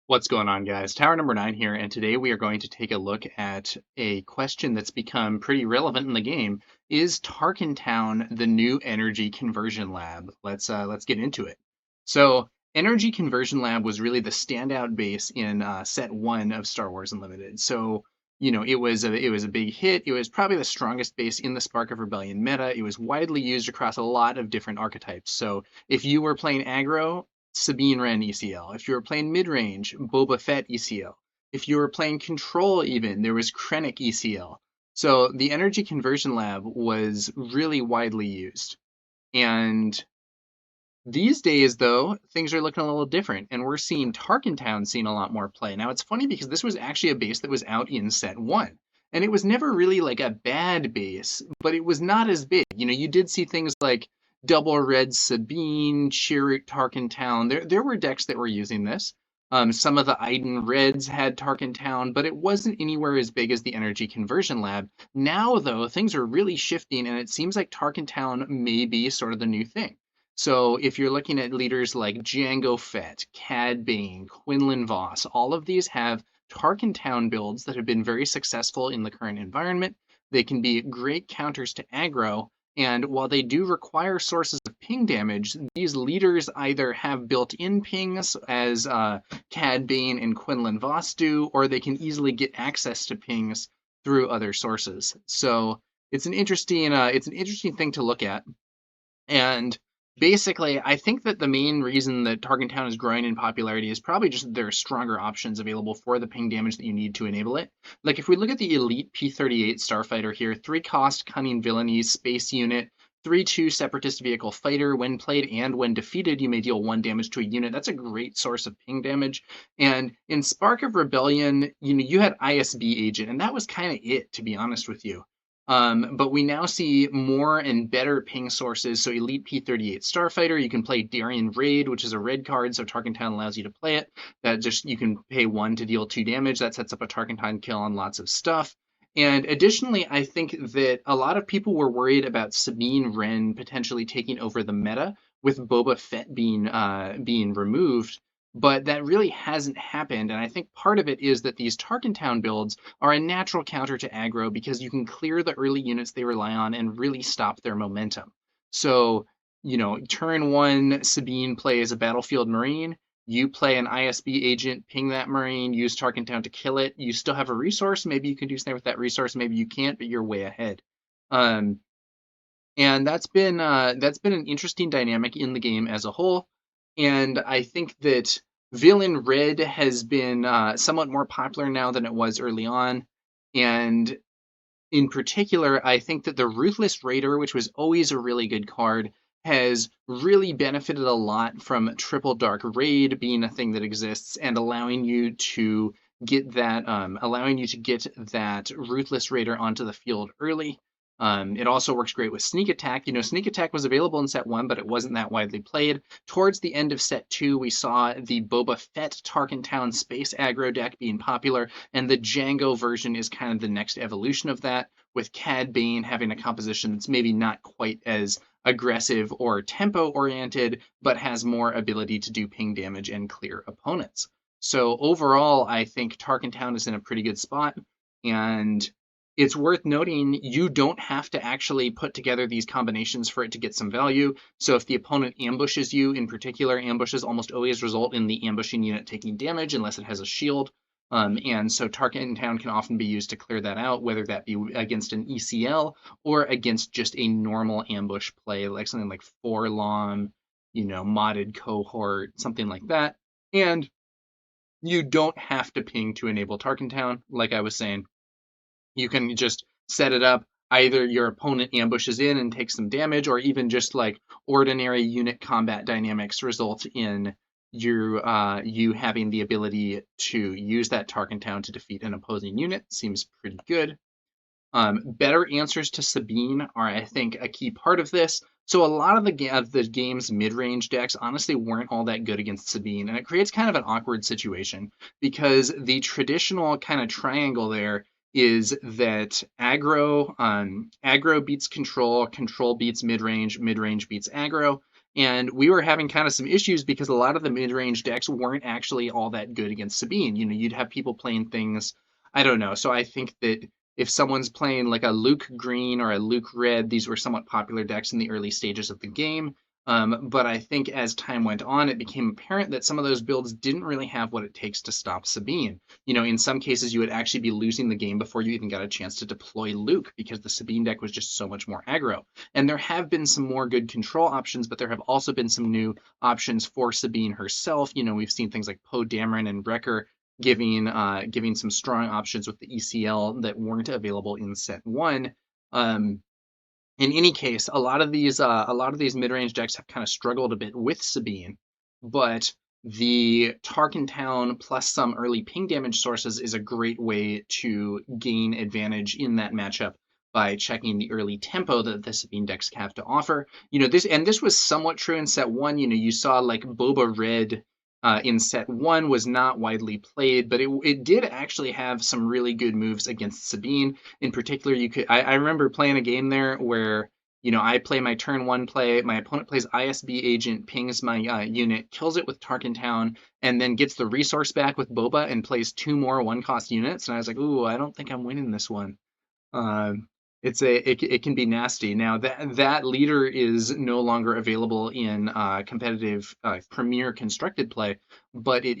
What's going on, guys? Tower number 9 here, and today we are going to take a look at a question that's become pretty relevant in the game. Is Tarkintown the new energy conversion lab? Let's get into it. So, Energy Conversion Lab was really the standout base in set 1 of Star Wars Unlimited. So, it was a big hit. It was probably the strongest base in the Spark of Rebellion meta. It was widely used across a lot of different archetypes. So, if you were playing aggro, Sabine ran ECL. If you were playing mid-range, Boba Fett ECL. If you were playing control even, there was Krennic ECL. So the energy conversion lab was really widely used. And these days, though, things are looking a little different, and we're seeing Tarkintown seeing a lot more play. Now, it's funny because this was actually a base that was out in set 1. And it was never really like a bad base, but it was not as big. You did see things like Double Red Sabine, Chirrut Tarkintown. There were decks that were using this. Some of the Iden Reds had Tarkintown, but it wasn't anywhere as big as the Energy Conversion Lab. Now, though, things are really shifting, and it seems like Tarkintown may be sort of the new thing. So if you're looking at leaders like Jango Fett, Cad Bane, Quinlan Voss, all of these have Tarkintown builds that have been very successful in the current environment. They can be great counters to aggro, and while they do require sources of ping damage, these leaders either have built-in pings, as Cad Bane and Quinlan Voss do, or they can easily get access to pings through other sources. So it's an interesting thing to look at. And basically, I think that the main reason that Tarkintown is growing in popularity is probably just that there are stronger options available for the ping damage that you need to enable it. Like if we look at the elite P-38 Starfighter here, 3-cost Cunning Villainy Space Unit, 3/2 Separatist Vehicle Fighter. When played and when defeated, you may deal 1 damage to a unit. That's a great source of ping damage. And in Spark of Rebellion, you had ISB Agent, and that was kind of it, to be honest with you. But we now see more and better ping sources. So Elite P-38 Starfighter, you can play Darien Raid, which is a red card, so Tarkintown allows you to play it. You can pay 1 to deal 2 damage. That sets up a Tarkintown kill on lots of stuff. And additionally, I think that a lot of people were worried about Sabine Wren potentially taking over the meta with Boba Fett being removed. But that really hasn't happened, and I think part of it is that these Tarkintown builds are a natural counter to aggro because you can clear the early units they rely on and really stop their momentum. So, turn 1, Sabine plays a Battlefield Marine, you play an ISB agent, ping that Marine, use Tarkintown to kill it. You still have a resource, maybe you can do something with that resource, maybe you can't, but you're way ahead. And that's been an interesting dynamic in the game as a whole. And I think that Villain Red has been somewhat more popular now than it was early on. And in particular, I think that the Ruthless Raider, which was always a really good card, has really benefited a lot from Triple Dark Raid being a thing that exists and allowing you to get that Ruthless Raider onto the field early. It also works great with Sneak Attack. Sneak Attack was available in set 1, but it wasn't that widely played. Towards the end of set 2, we saw the Boba Fett Tarkintown Space Aggro deck being popular, and the Jango version is kind of the next evolution of that, with Cad Bane having a composition that's maybe not quite as aggressive or tempo-oriented, but has more ability to do ping damage and clear opponents. So overall, I think Tarkintown is in a pretty good spot, and it's worth noting you don't have to actually put together these combinations for it to get some value. So if the opponent ambushes you, in particular, ambushes almost always result in the ambushing unit taking damage unless it has a shield. And so Tarkintown can often be used to clear that out, whether that be against an ECL or against just a normal ambush play, like something like Forlom, modded cohort, something like that. And you don't have to ping to enable Tarkintown, like I was saying. You can just set it up. Either your opponent ambushes in and takes some damage, or even just like ordinary unit combat dynamics result in you having the ability to use that Tarkintown to defeat an opposing unit. Seems pretty good. Better answers to Sabine are, I think, a key part of this. So a lot of the game's mid-range decks honestly weren't all that good against Sabine, and it creates kind of an awkward situation because the traditional kind of triangle there is that aggro beats control, control beats mid-range, mid-range beats aggro, And we were having kind of some issues because a lot of the mid-range decks weren't actually all that good against Sabine. You'd have people playing things, I don't know. So I think that if someone's playing like a Luke Green or a Luke Red, these were somewhat popular decks in the early stages of the game. But I think as time went on, it became apparent that some of those builds didn't really have what it takes to stop Sabine. In some cases, you would actually be losing the game before you even got a chance to deploy Luke because the Sabine deck was just so much more aggro. And there have been some more good control options, but there have also been some new options for Sabine herself. We've seen things like Poe Dameron and Wrecker giving some strong options with the ECL that weren't available in set one. In any case, a lot of these mid-range decks have kind of struggled a bit with Sabine, but the Tarkintown plus some early ping damage sources is a great way to gain advantage in that matchup by checking the early tempo that the Sabine decks have to offer. This was somewhat true in set one. You saw like Boba Red in set one was not widely played, but it did actually have some really good moves against Sabine. In particular, I remember playing a game there where I play my turn one play, my opponent plays ISB agent, pings my unit, kills it with Tarkintown, and then gets the resource back with Boba and plays two more one-cost units. And I was like, ooh, I don't think I'm winning this one. It can be nasty. Now that leader is no longer available in competitive premier constructed play, but it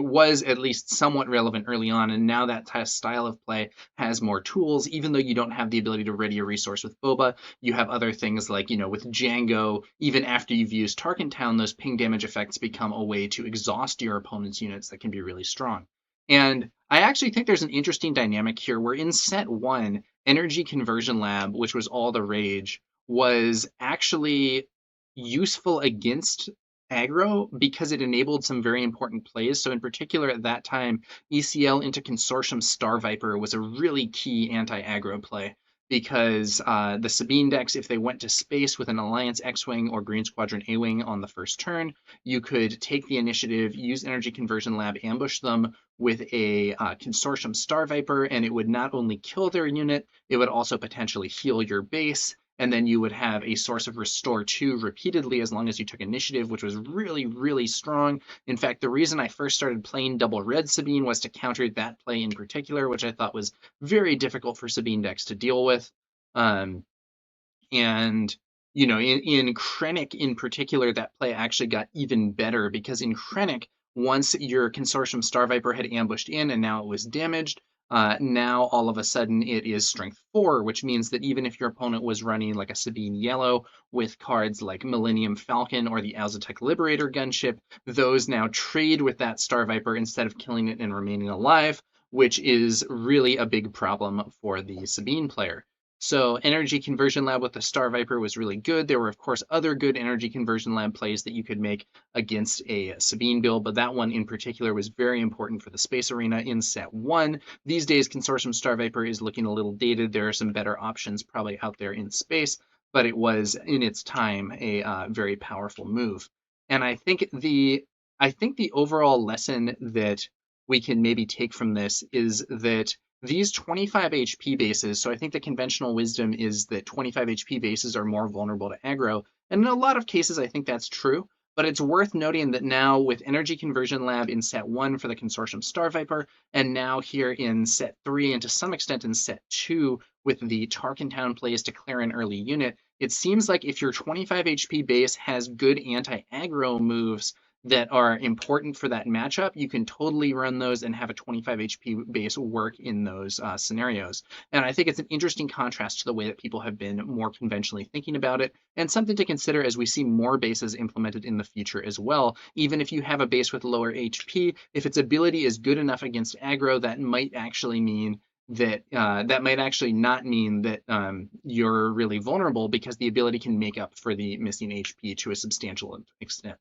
was at least somewhat relevant early on, and now that style of play has more tools. Even though you don't have the ability to ready a resource with Boba, you have other things like with Django. Even after you've used Tarkintown, those ping damage effects become a way to exhaust your opponent's units that can be really strong. And I actually think there's an interesting dynamic here where in set one, Energy Conversion Lab, which was all the rage, was actually useful against aggro because it enabled some very important plays. So in particular at that time, ECL into Consortium Star Viper was a really key anti-aggro play because the Sabine decks, if they went to space with an Alliance X-Wing or Green Squadron A-Wing on the first turn, you could take the initiative, use Energy Conversion Lab, ambush them with a Consortium Star Viper, and it would not only kill their unit, it would also potentially heal your base, and then you would have a source of Restore 2 repeatedly as long as you took initiative, which was really, really strong. In fact, the reason I first started playing double red Sabine was to counter that play in particular, which I thought was very difficult for Sabine decks to deal with. And in Krennic in particular, that play actually got even better because in Krennic, once your Consortium Star Viper had ambushed in and now it was damaged, now all of a sudden it is strength 4, which means that even if your opponent was running like a Sabine Yellow with cards like Millennium Falcon or the Azatec Liberator gunship, those now trade with that Star Viper instead of killing it and remaining alive, which is really a big problem for the Sabine player. So Energy Conversion Lab with the Star Viper was really good. There were, of course, other good Energy Conversion Lab plays that you could make against a Sabine build, but that one in particular was very important for the Space Arena in set one. These days, Consortium Star Viper is looking a little dated. There are some better options probably out there in space, but it was, in its time, a very powerful move. And I think the overall lesson that we can maybe take from this is that these 25 HP bases, so I think the conventional wisdom is that 25 HP bases are more vulnerable to aggro, and in a lot of cases I think that's true, but it's worth noting that now with Energy Conversion Lab in set 1 for the Consortium Star Viper, and now here in set 3 and to some extent in set 2 with the Tarkintown plays to clear an early unit, it seems like if your 25 HP base has good anti-aggro moves, that are important for that matchup, you can totally run those and have a 25 HP base work in those scenarios. And I think it's an interesting contrast to the way that people have been more conventionally thinking about it, and something to consider as we see more bases implemented in the future as well. Even if you have a base with lower HP, if its ability is good enough against aggro, that might actually mean that might actually not mean that you're really vulnerable because the ability can make up for the missing HP to a substantial extent.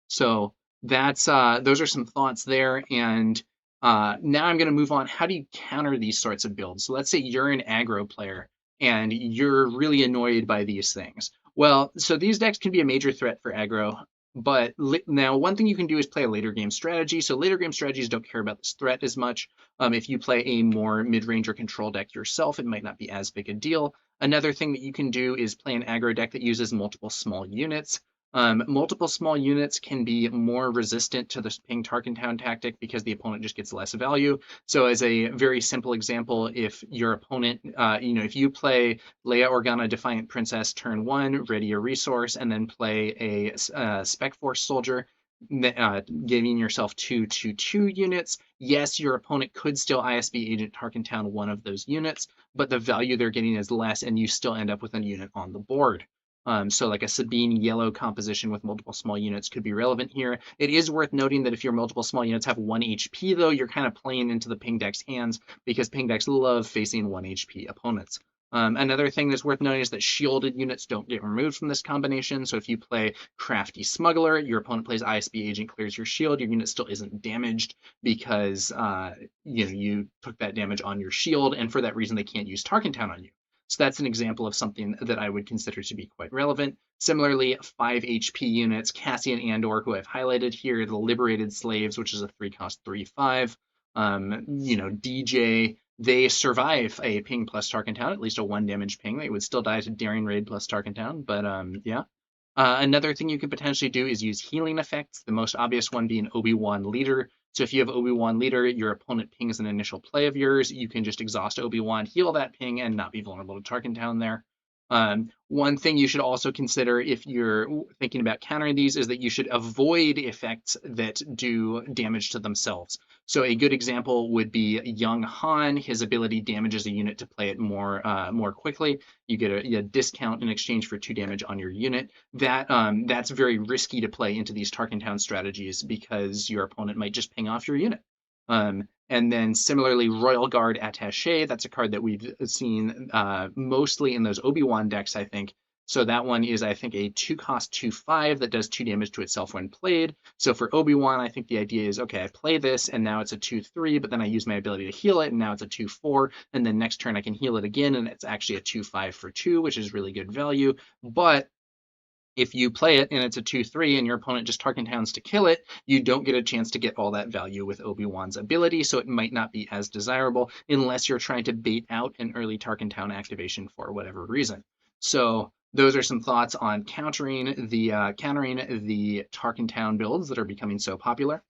So those are some thoughts there. And now I'm going to move on. How do you counter these sorts of builds? So let's say you're an aggro player and you're really annoyed by these things. Well, so these decks can be a major threat for aggro. But now, one thing you can do is play a later game strategy. So later game strategies don't care about this threat as much. If you play a more mid-range or control deck yourself, it might not be as big a deal. Another thing that you can do is play an aggro deck that uses multiple small units. Multiple small units can be more resistant to the ping Tarkintown tactic because the opponent just gets less value. So as a very simple example, if your opponent, if you play Leia Organa Defiant Princess turn 1, ready a resource, and then play a Spec Force soldier, giving yourself 2/2/2 units. Yes, your opponent could still ISB Agent Tarkintown one of those units, but the value they're getting is less, and you still end up with a unit on the board. So like a Sabine yellow composition with multiple small units could be relevant here. It is worth noting that if your multiple small units have 1 HP, though, you're kind of playing into the ping deck's hands because ping decks love facing 1 HP opponents. Another thing that's worth noting is that shielded units don't get removed from this combination. So if you play Crafty Smuggler, your opponent plays ISB Agent, clears your shield, your unit still isn't damaged because you took that damage on your shield, and for that reason they can't use Tarkintown on you. So that's an example of something that I would consider to be quite relevant. Similarly, 5 HP units, Cassian Andor, who I've highlighted here, the Liberated Slaves, which is a 3-cost 3/5. DJ, they survive a ping plus Tarkintown, at least a 1 damage ping. They would still die to Daring Raid plus Tarkintown, but yeah. Another thing you could potentially do is use healing effects, the most obvious one being Obi-Wan Leader. So if you have Obi-Wan Leader, your opponent pings an initial play of yours, you can just exhaust Obi-Wan, heal that ping, and not be vulnerable to Tarkintown there. One thing you should also consider if you're thinking about countering these is that you should avoid effects that do damage to themselves. So a good example would be Young Han. His ability damages a unit to play it more quickly. You get a discount in exchange for 2 damage on your unit. That's very risky to play into these Tarkintown strategies because your opponent might just ping off your unit. And then similarly, Royal Guard Attaché, that's a card that we've seen mostly in those Obi-Wan decks, I think. So that one is, I think, a 2-cost 2/5 that does 2 damage to itself when played. So for Obi-Wan, I think the idea is, okay, I play this, and now it's a 2/3, but then I use my ability to heal it, and now it's a 2/4, and then next turn I can heal it again, and it's actually a 2/5 for 2, which is really good value. But if you play it and it's a 2/3 and your opponent just Tarkintowns to kill it, you don't get a chance to get all that value with Obi-Wan's ability, so it might not be as desirable unless you're trying to bait out an early Tarkintown activation for whatever reason. So those are some thoughts on countering the Tarkintown builds that are becoming so popular.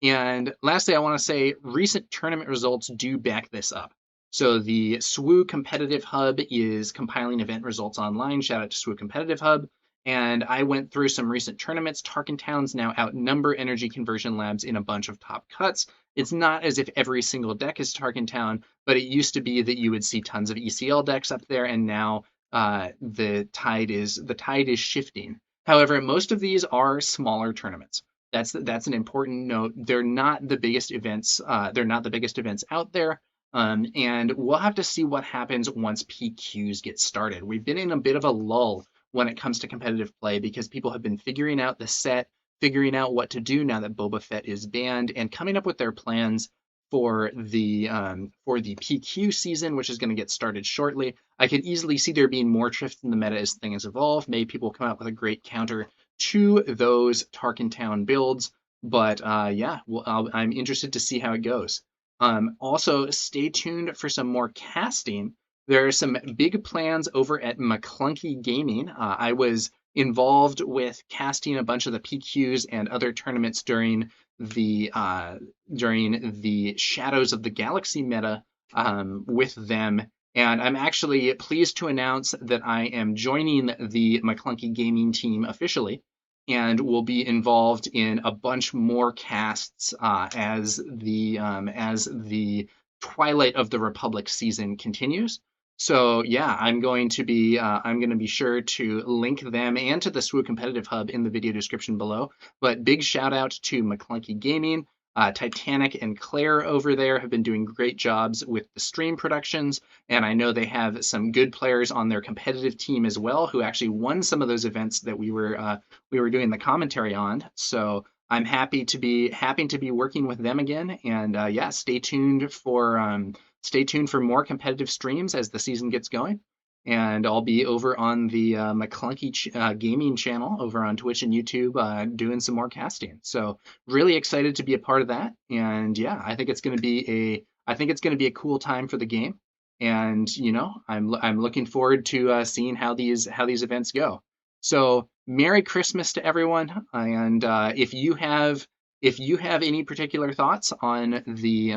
And lastly, I want to say recent tournament results do back this up. So the SWU Competitive Hub is compiling event results online. Shout out to SWU Competitive Hub. And I went through some recent tournaments. Tarkintowns now outnumber Energy Conversion Labs in a bunch of top cuts. It's not as if every single deck is Tarkintown, but it used to be that you would see tons of ECL decks up there, and now the tide is shifting. However, most of these are smaller tournaments. That's an important note. They're not the biggest events. They're not the biggest events out there. And we'll have to see what happens once PQs get started. We've been in a bit of a lull when it comes to competitive play because people have been figuring out the set, figuring out what to do now that Boba Fett is banned, and coming up with their plans for the PQ season, which is going to get started shortly. I could easily see there being more drift in the meta as things evolve. Maybe people come up with a great counter to those Tarkintown builds, but yeah, well, I'm interested to see how it goes. Also, stay tuned for some more casting. There are some big plans over at McClunky Gaming. I was involved with casting a bunch of the PQs and other tournaments during the Shadows of the Galaxy meta with them. And I'm actually pleased to announce that I am joining the McClunky Gaming team officially and will be involved in a bunch more casts as the Twilight of the Republic season continues. So yeah, I'm going to be sure to link them and to the SWU Competitive Hub in the video description below. But big shout out to McClunky Gaming. Titanic and Claire over there have been doing great jobs with the stream productions, and I know they have some good players on their competitive team as well who actually won some of those events that we were doing the commentary on. So I'm happy to be working with them again, and yeah, stay tuned for more competitive streams as the season gets going. and I'll be over on the McClunky Gaming channel over on Twitch and YouTube doing some more casting. So really excited to be a part of that, and yeah, I think it's going to be a cool time for the game, and I'm looking forward to seeing how these events go. So Merry Christmas to everyone, and if you have any particular thoughts on the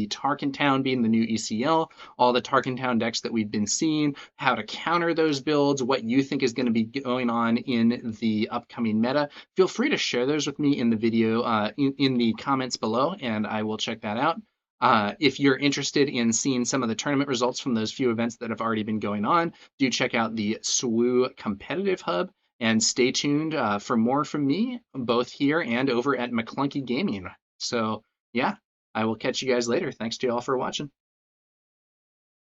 Tarkintown being the new ECL, all the Tarkintown decks that we've been seeing, how to counter those builds, what you think is going to be going on in the upcoming meta, feel free to share those with me in the video, in the comments below, and I will check that out. If you're interested in seeing some of the tournament results from those few events that have already been going on, do check out the SWU Competitive Hub and stay tuned for more from me, both here and over at McClunky Gaming. So, yeah, I will catch you guys later. Thanks to you all for watching.